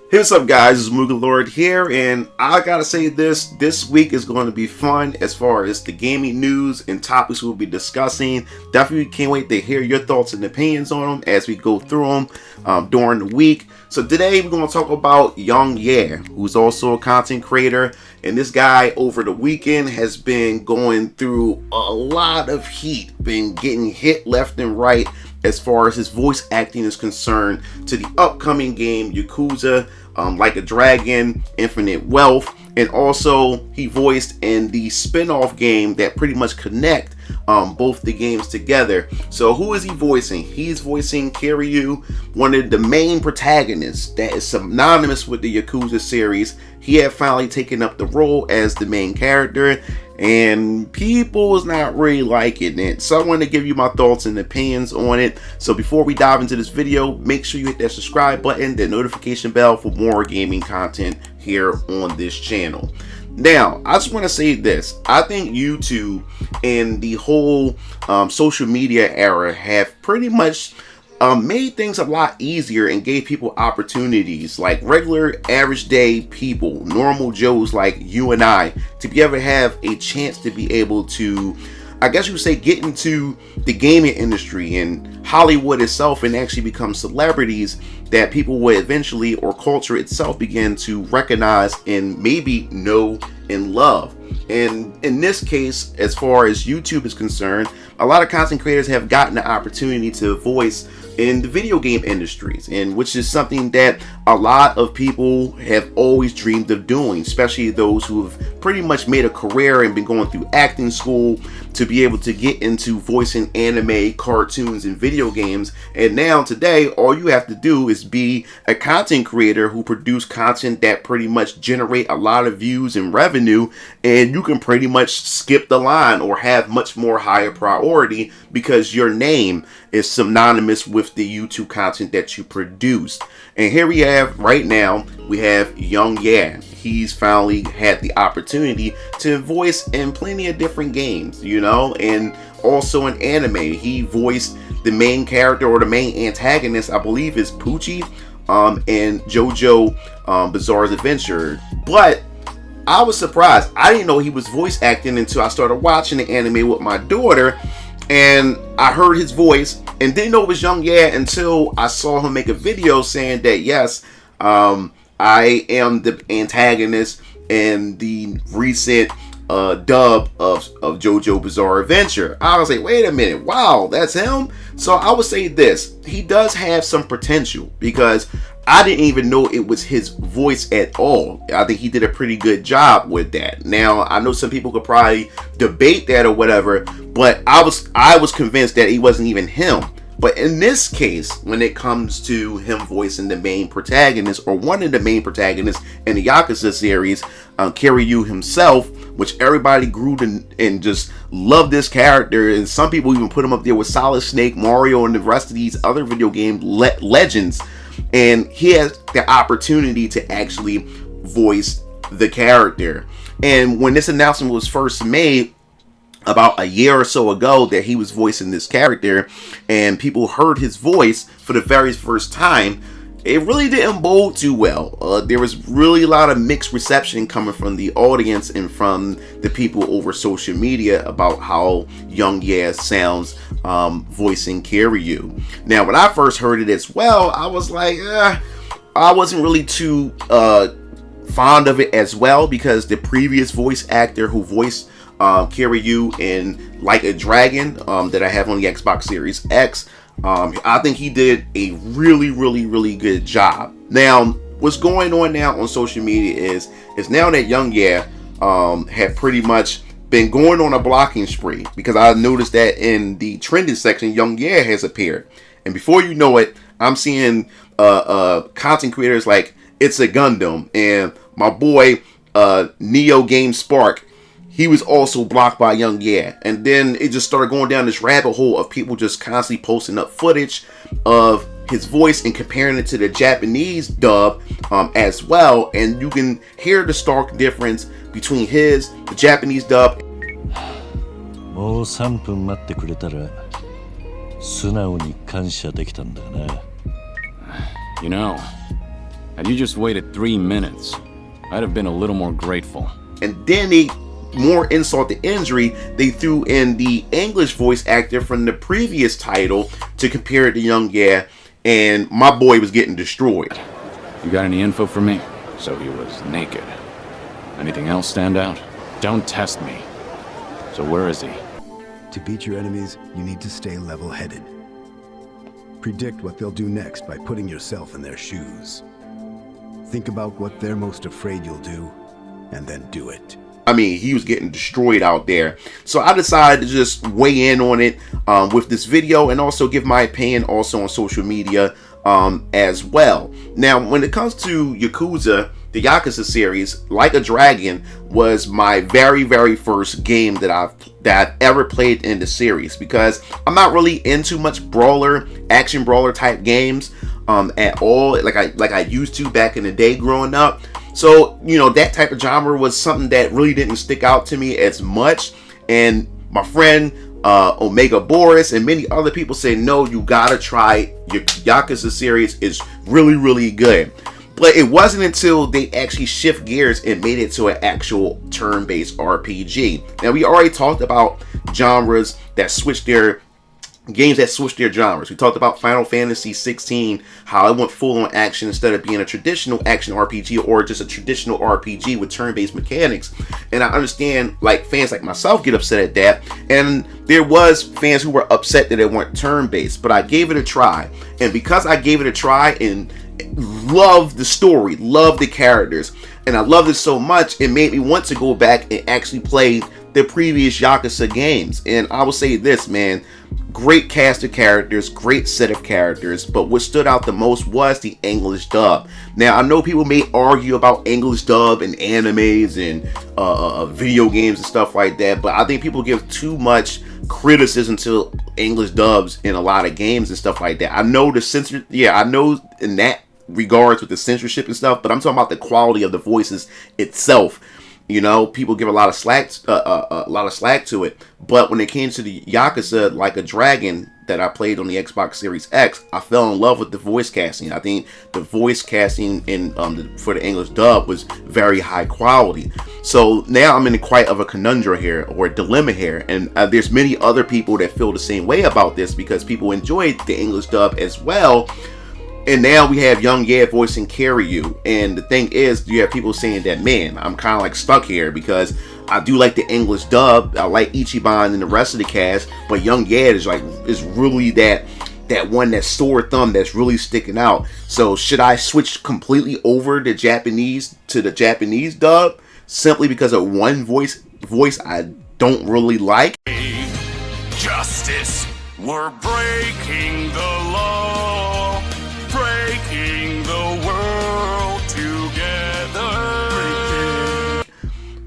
Hey, what's up, guys? It's Mooga Lord here, and I gotta say this week is going to be fun as far as the gaming news and topics we'll be discussing. Definitely can't wait to hear your thoughts and opinions on them as we go through them during the week. So today we're going to talk about YongYea, who's also a content creator, and this guy over the weekend has been going through a lot of heat, been getting hit left and right as far as his voice acting is concerned to the upcoming game Yakuza Like a Dragon, Infinite Wealth, and also he voiced in the spin-off game that pretty much connect both the games together. So who is he voicing? He's voicing Kiryu, one of the main protagonists that is synonymous with the Yakuza series. He had finally taken up the role as the main character, and people is not really liking it. So I want to give you my thoughts and opinions on it. So before we dive into this video, make sure you hit that subscribe button, the notification bell for more gaming content here on this channel. Now, I just want to say this. I think YouTube and the whole social media era have pretty much made things a lot easier and gave people opportunities, like regular average day people, normal Joes like you and I, to be able to have a chance to be able to, I guess you would say, get into the gaming industry and Hollywood itself and actually become celebrities that people would eventually, or culture itself, begin to recognize and maybe know and love. And in this case, as far as YouTube is concerned, a lot of content creators have gotten the opportunity to voice in the video game industries, and which is something that a lot of people have always dreamed of doing, especially those who have pretty much made a career and been going through acting school to be able to get into voicing anime, cartoons, and video games. And now today, all you have to do is be a content creator who produce content that pretty much generate a lot of views and revenue, and you can pretty much skip the line or have much more higher priority because your name is synonymous with the YouTube content that you produced. And here we have, right now, we have YongYea. He's finally had the opportunity to voice in plenty of different games, you know, and also in anime. He voiced the main character, or the main antagonist, I believe, is Pucci, in JoJo Bizarre's Adventure. But I was surprised. I didn't know he was voice acting until I started watching the anime with my daughter, and I heard his voice and didn't know it was YongYea until I saw him make a video saying that, yes, I am the antagonist in the recent dub of JoJo Bizarre Adventure. I was like, wait a minute, wow, that's him? So I would say this, he does have some potential, because I didn't even know it was his voice at all. I think he did a pretty good job with that. Now, I know some people could probably debate that or whatever, but I was convinced that he wasn't even him. But in this case, when it comes to him voicing the main protagonist, or one of the main protagonists in the Yakuza series, Kiryu himself, which everybody grew to and just loved this character, and some people even put him up there with Solid Snake, Mario, and the rest of these other video game legends. And he has the opportunity to actually voice the character. And when this announcement was first made, about a year or so ago, that he was voicing this character, and people heard his voice for the very first time, it really didn't bode too well. There was really a lot of mixed reception coming from the audience and from the people over social media about how YongYea sounds voicing Kiryu. Now, when I first heard it as well, I was like, I wasn't really too fond of it as well, because the previous voice actor who voiced Kiryu in Like a Dragon that I have on the Xbox Series X, I think he did a really good job. Now, what's going on now on social media is now that YongYea had pretty much been going on a blocking spree, because I noticed that in the trending section, YongYea has appeared, and before you know it, I'm seeing content creators like It's a Gundam and my boy Neo Game Spark. He was also blocked by YongYea, and then it just started going down this rabbit hole of people just constantly posting up footage of his voice and comparing it to the Japanese dub as well, and you can hear the stark difference between the Japanese dub. もう3分待ってくれたら素直に感謝できたんだがな。You know, Had you just waited 3 minutes, I'd have been a little more grateful. And then they, more insult to injury, they threw in the English voice actor from the previous title to compare it to YongYea, and my boy was getting destroyed. You got any info for me? So he was naked. Anything else stand out? Don't test me. So where is he? To beat your enemies, you need to stay level-headed. Predict what they'll do next by putting yourself in their shoes. Think about what they're most afraid you'll do, and then do it. I mean, he was getting destroyed out there. So I decided to just weigh in on it with this video, and also give my opinion also on social media as well. Now, when it comes to Yakuza, the Yakuza series, Like a Dragon was my very first game that I've ever played in the series, because I'm not really into much action brawler type games at all, like I used to back in the day growing up. So, you know, that type of genre was something that really didn't stick out to me as much. And my friend Omega Boris and many other people say, no, you gotta try your Yakuza series. It's really good. But it wasn't until they actually shift gears and made it to an actual turn-based RPG. Now, we already talked about genres that switched their games that switched their genres. We talked about Final Fantasy 16, how it went full-on action instead of being a traditional action RPG or just a traditional RPG with turn-based mechanics. And I understand, like, fans like myself get upset at that, and there was fans who were upset that it weren't turn-based, but I gave it a try. And because I gave it a try and loved the story, loved the characters, and I loved it so much, it made me want to go back and actually play the previous Yakuza games. And I will say this, man, great cast of characters, great set of characters, but what stood out the most was the English dub. Now, I know people may argue about English dub and animes and video games and stuff like that, but I think people give too much criticism to English dubs in a lot of games and stuff like that. I know I know in that regards with the censorship and stuff, but I'm talking about the quality of the voices itself. You know, people give a lot of slack to it. But when it came to the Yakuza Like a Dragon that I played on the Xbox Series X, I fell in love with the voice casting. I think the voice casting in for the English dub was very high quality. So now I'm in quite of a conundrum here, or a dilemma here, and there's many other people that feel the same way about this, because people enjoyed the English dub as well. And now we have YongYea voicing Kiryu. And the thing is, you have people saying that, man, I'm kind of like stuck here, because I do like the English dub. I like Ichiban and the rest of the cast, but YongYea is really that one, that sore thumb that's really sticking out. So should I switch completely over to the Japanese dub simply because of one voice I don't really like? Justice, we're breaking the law, breaking the world together.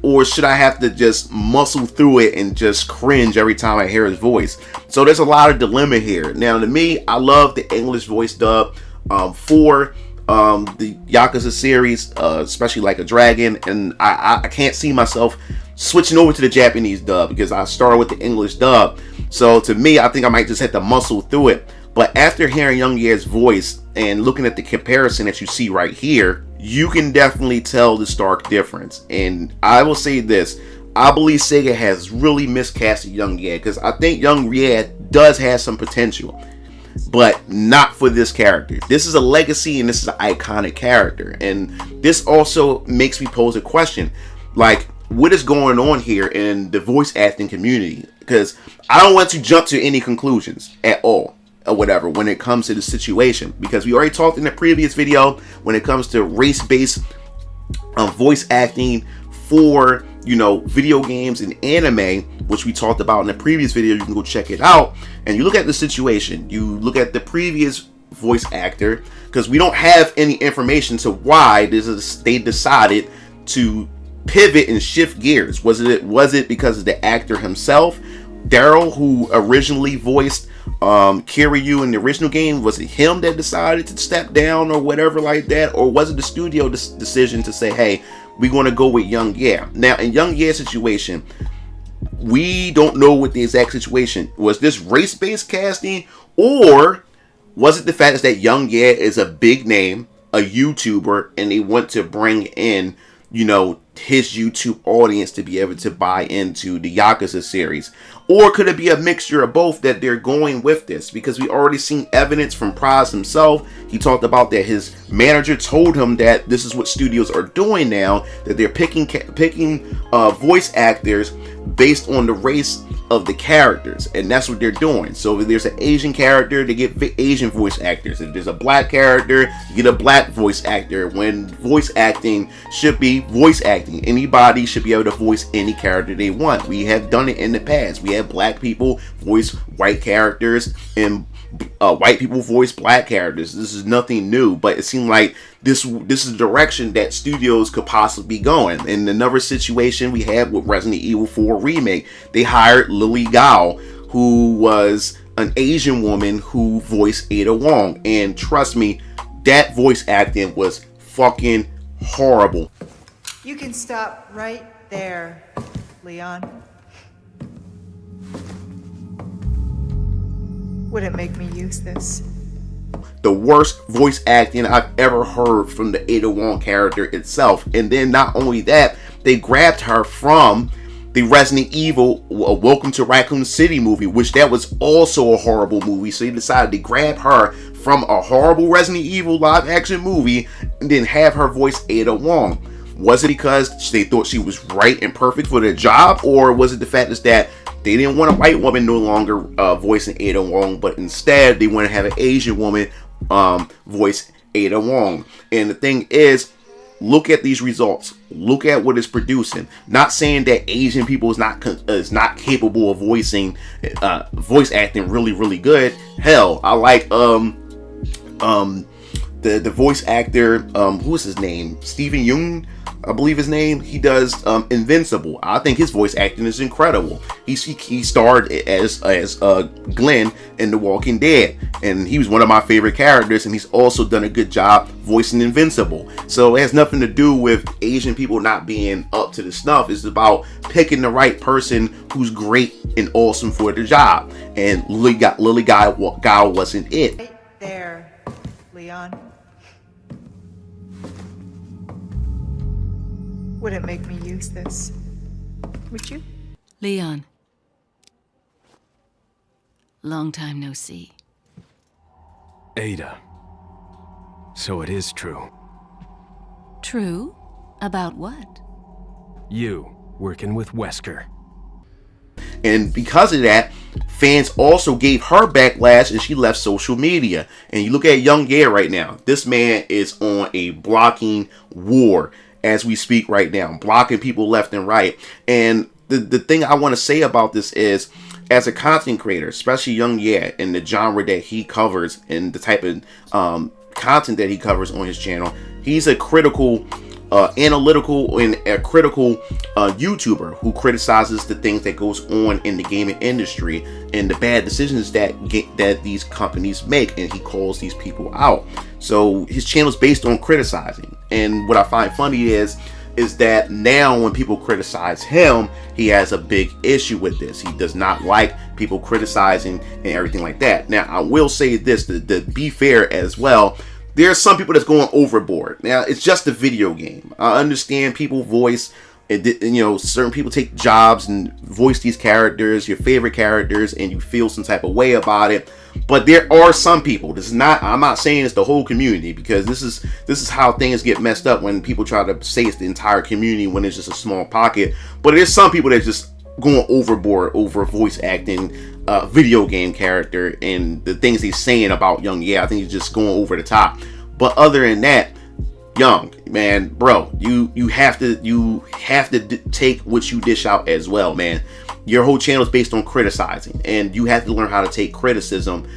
Or should I have to just muscle through it and just cringe every time I hear his voice? So there's a lot of dilemma here. Now, to me, I love the English voice dub for the Yakuza series, especially Like a Dragon, and I can't see myself switching over to the Japanese dub because I started with the English dub. So to me, I think I might just have to muscle through it. But after hearing YongYea's voice and looking at the comparison that you see right here, you can definitely tell the stark difference. And I will say this, I believe SEGA has really miscasted YongYea, because I think YongYea does have some potential, but not for this character. This is a legacy and this is an iconic character. And this also makes me pose a question, like, what is going on here in the voice acting community? Because I don't want to jump to any conclusions at all or whatever when it comes to the situation, because we already talked in the previous video when it comes to race-based voice acting for, you know, video games and anime, which we talked about in the previous video. You can go check it out. And you look at the situation, you look at the previous voice actor, because we don't have any information to why they decided to pivot and shift gears. Was it because of the actor himself, Daryl, who originally voiced Kiryu in the original game? Was it him that decided to step down or whatever like that? Or was it the studio decision to say, hey, we're going to go with YongYea? Now, in YongYea's situation, we don't know what the exact situation was. This race-based casting, or was it the fact that YongYea is a big name, a YouTuber and they want to bring in, you know, his YouTube audience to be able to buy into the Yakuza series? Or could it be a mixture of both that they're going with this? Because we already seen evidence from Praz himself. He talked about that his manager told him that this is what studios are doing now, that they're picking voice actors based on the race of the characters, and that's what they're doing. So if there's an Asian character, they get Asian voice actors. If there's a black character, you get a black voice actor. When voice acting should be voice acting, anybody should be able to voice any character they want. We have done it in the past. We have black people voice white characters and white people voice black characters. This is nothing new, but it seemed like this is the direction that studios could possibly be going. In another situation we had with Resident Evil 4 Remake, they hired Lily Gao, who was an Asian woman who voiced Ada Wong, and trust me, that voice acting was fucking horrible. You can stop right there, Leon. Wouldn't make me use this. The worst voice acting I've ever heard from the Ada Wong character itself. And then not only that, they grabbed her from the Resident Evil Welcome to Raccoon City movie, which that was also a horrible movie. So they decided to grab her from a horrible Resident Evil live action movie and then have her voice Ada Wong. Was it because they thought she was right and perfect for the job, or was it the fact is that they didn't want a white woman no longer voicing Ada Wong, but instead they want to have an Asian woman voice Ada Wong? And the thing is, look at these results. Look at what it's producing. Not saying that Asian people is not capable of voicing voice acting really good. Hell, I like the voice actor, who is his name? Steven Yeun, I believe his name. He does Invincible. I think his voice acting is incredible. He starred as Glenn in The Walking Dead, and he was one of my favorite characters, and he's also done a good job voicing Invincible. So it has nothing to do with Asian people not being up to the snuff. It's about picking the right person who's great and awesome for the job, and Lily Gao wasn't it. Right there, Leon. Wouldn't make me use this. Would you? Leon. Long time no see. Ada. So it is true. True? About what? You working with Wesker. And because of that, fans also gave her backlash and she left social media. And you look at YongYea right now. This man is on a blocking war as we speak right now, blocking people left and right. And the thing I want to say about this is, as a content creator, especially YongYea, and the genre that he covers and the type of content that he covers on his channel, he's a critical, analytical, and a critical YouTuber who criticizes the things that goes on in the gaming industry and the bad decisions that these companies make, and he calls these people out. So his channel is based on criticizing, and what I find funny is that now when people criticize him, he has a big issue with this. He does not like people criticizing and everything like that. Now, I will say this, to be fair as well, there are some people that's going overboard. Now, it's just a video game. I understand people voice, certain people take jobs and voice these characters, your favorite characters, and you feel some type of way about it. But there are some people, I'm not saying it's the whole community, because this is how things get messed up when people try to say it's the entire community when it's just a small pocket. But there's some people that just going overboard over voice acting video game character and the things he's saying about YongYea. I think he's just going over the top. But other than that, Young man, bro, you have to take what you dish out as well, man. Your whole channel is based on criticizing, and you have to learn how to take criticism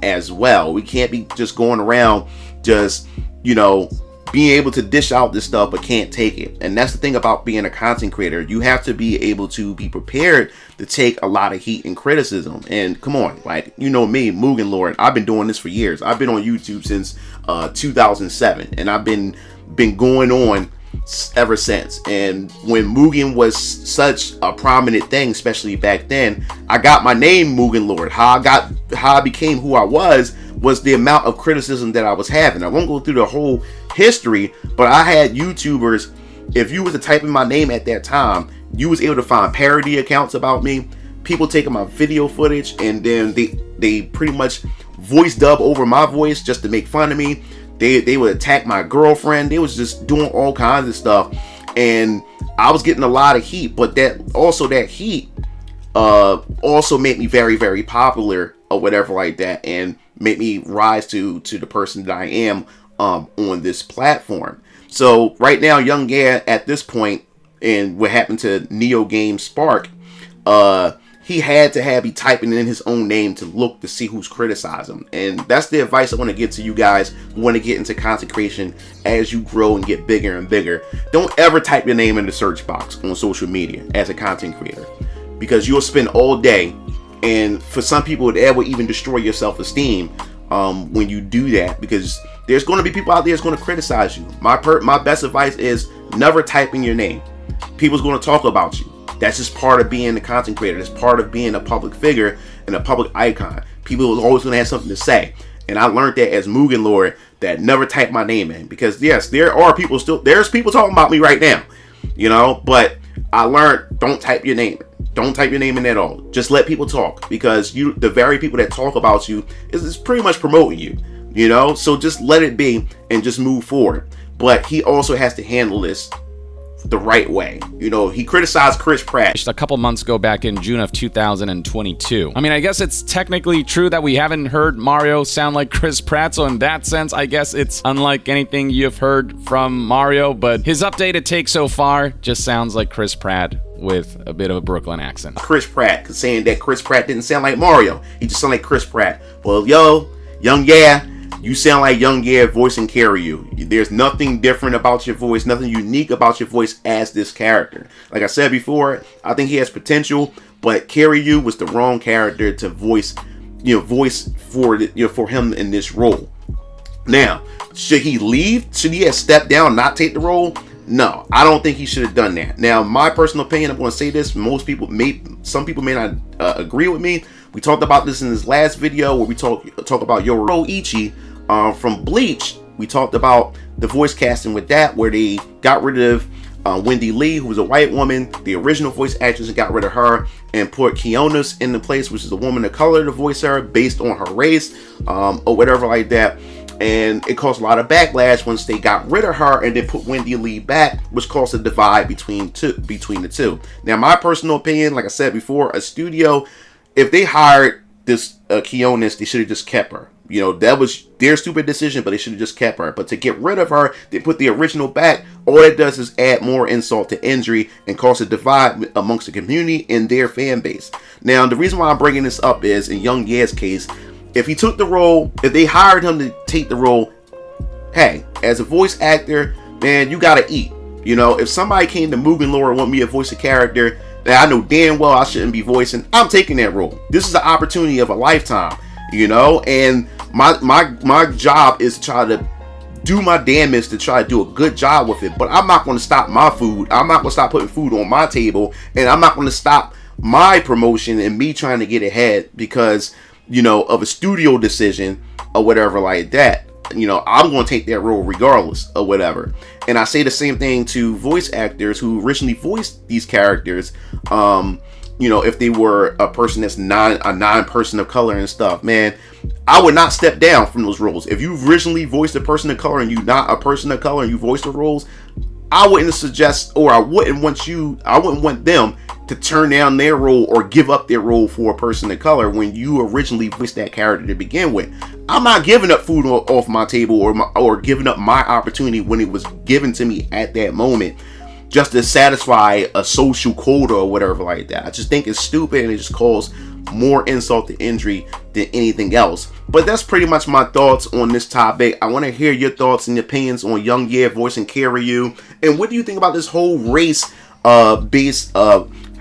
as well. We can't be just going around just being able to dish out this stuff but can't take it. And that's the thing about being a content creator. You have to be able to be prepared to take a lot of heat and criticism. And come on, like, me, Mugen Lord, I've been doing this for years. I've been on YouTube since 2007, and I've been going on ever since. And when Mugen was such a prominent thing, especially back then, I got my name Mugen Lord. How I became who I was was the amount of criticism that I was having. I won't go through the whole history, but I had YouTubers, if you was to type in my name at that time, you was able to find parody accounts about me, people taking my video footage, and then they pretty much voice dub over my voice just to make fun of me. They would attack my girlfriend. They was just doing all kinds of stuff, and I was getting a lot of heat. But that heat also made me very, very popular or whatever like that, and made me rise to the person that I am on this platform. So right now, YongYea at this point, and what happened to Neo Game Spark, he had to be typing in his own name to look to see who's criticizing him. And that's the advice I want to give to you guys who want to get into content creation as you grow and get bigger and bigger. Don't ever type your name in the search box on social media as a content creator, because you'll spend all day, and for some people that will even destroy your self-esteem when you do that, because there's going to be people out there that's going to criticize you. My best advice is never type in your name. People's going to talk about you. That's just part of being a content creator. It's part of being a public figure and a public icon. People are always going to have something to say. And I learned that as Mugen Lord, that never type my name in, because yes, there's people talking about me right now, but I learned, don't type your name in. Don't type your name in at all. Just let people talk, because the very people that talk about you is pretty much promoting you, so just let it be and just move forward. But he also has to handle this the right way. He criticized Chris Pratt A couple months ago, back in June of 2022. I mean, I guess it's technically true that we haven't heard Mario sound like Chris Pratt, so in that sense, I guess it's unlike anything you've heard from Mario, but his updated take so far just sounds like Chris Pratt with a bit of a Brooklyn accent. Chris Pratt, saying that Chris Pratt didn't sound like Mario. He just sounded like Chris Pratt. Well, YongYea, you sound like YongYea voicing Kiryu. There's nothing different about your voice, nothing unique about your voice as this character. Like I said before, I think he has potential, but Kiryu was the wrong character to voice for him in this role. Now, should he leave? Should he have stepped down, not take the role? No, I don't think he should have done that. Now, my personal opinion, I'm going to say this. Some people may not agree with me. We talked about this in this last video where we talk about Yoroichi from Bleach. We talked about the voice casting with that, where they got rid of Wendy Lee, who was a white woman, the original voice actress, and got rid of her and put Kionis in the place, which is a woman of color, to voice her based on her race or whatever like that. And it caused a lot of backlash once they got rid of her and then put Wendy Lee back, which caused a divide between the two. Now, my personal opinion, like I said before, a studio, if they hired this Kionis, they should have just kept her. That was their stupid decision, but they should have just kept her. But to get rid of her, they put the original back. All it does is add more insult to injury and cause a divide amongst the community and their fan base. Now, the reason why I'm bringing this up is, in YongYea's case, if he took the role, if they hired him to take the role, hey, as a voice actor, man, you gotta eat. If somebody came to Mugen Lore and want me to voice a character that I know damn well I shouldn't be voicing, I'm taking that role. This is the opportunity of a lifetime, and my job is to try to do my damnedest to try to do a good job with it. But I'm not going to stop my food. I'm not going to stop putting food on my table, and I'm not going to stop my promotion and me trying to get ahead because of a studio decision or whatever like that. I'm going to take that role regardless or whatever. And I say the same thing to voice actors who originally voiced these characters. If they were a person that's a non-person of color and stuff, man, I would not step down from those roles. If you originally voiced a person of color and you're not a person of color and you voice the roles, I wouldn't suggest, or I wouldn't want them to turn down their role or give up their role for a person of color when you originally voiced that character to begin with. I'm not giving up food off my table or giving up my opportunity when it was given to me at that moment just to satisfy a social quota or whatever like that. I just think it's stupid, and it just causes more insult to injury than anything else. But that's pretty much my thoughts on this topic. I want to hear your thoughts and opinions on YongYea voicing Kiryu, and what do you think about this whole race based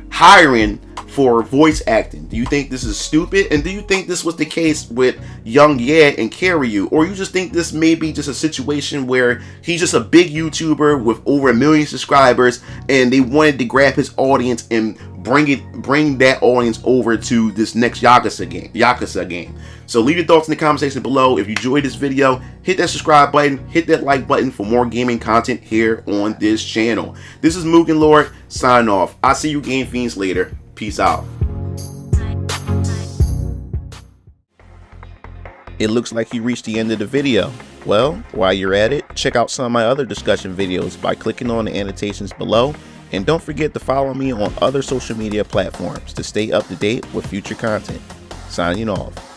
hiring for voice acting? Do you think this is stupid? And do you think this was the case with YongYea and Kiryu? Or you just think this may be just a situation where he's just a big YouTuber with over 1 million subscribers and they wanted to grab his audience and bring that audience over to this next Yakuza game. So leave your thoughts in the comment section below. If you enjoyed this video, hit that subscribe button, hit that like button for more gaming content here on this channel. This is Mugen Lord signing off. I'll see you game fiends later. Peace out. It looks like you reached the end of the video. Well, while you're at it, check out some of my other discussion videos by clicking on the annotations below, and don't forget to follow me on other social media platforms to stay up to date with future content. Signing off.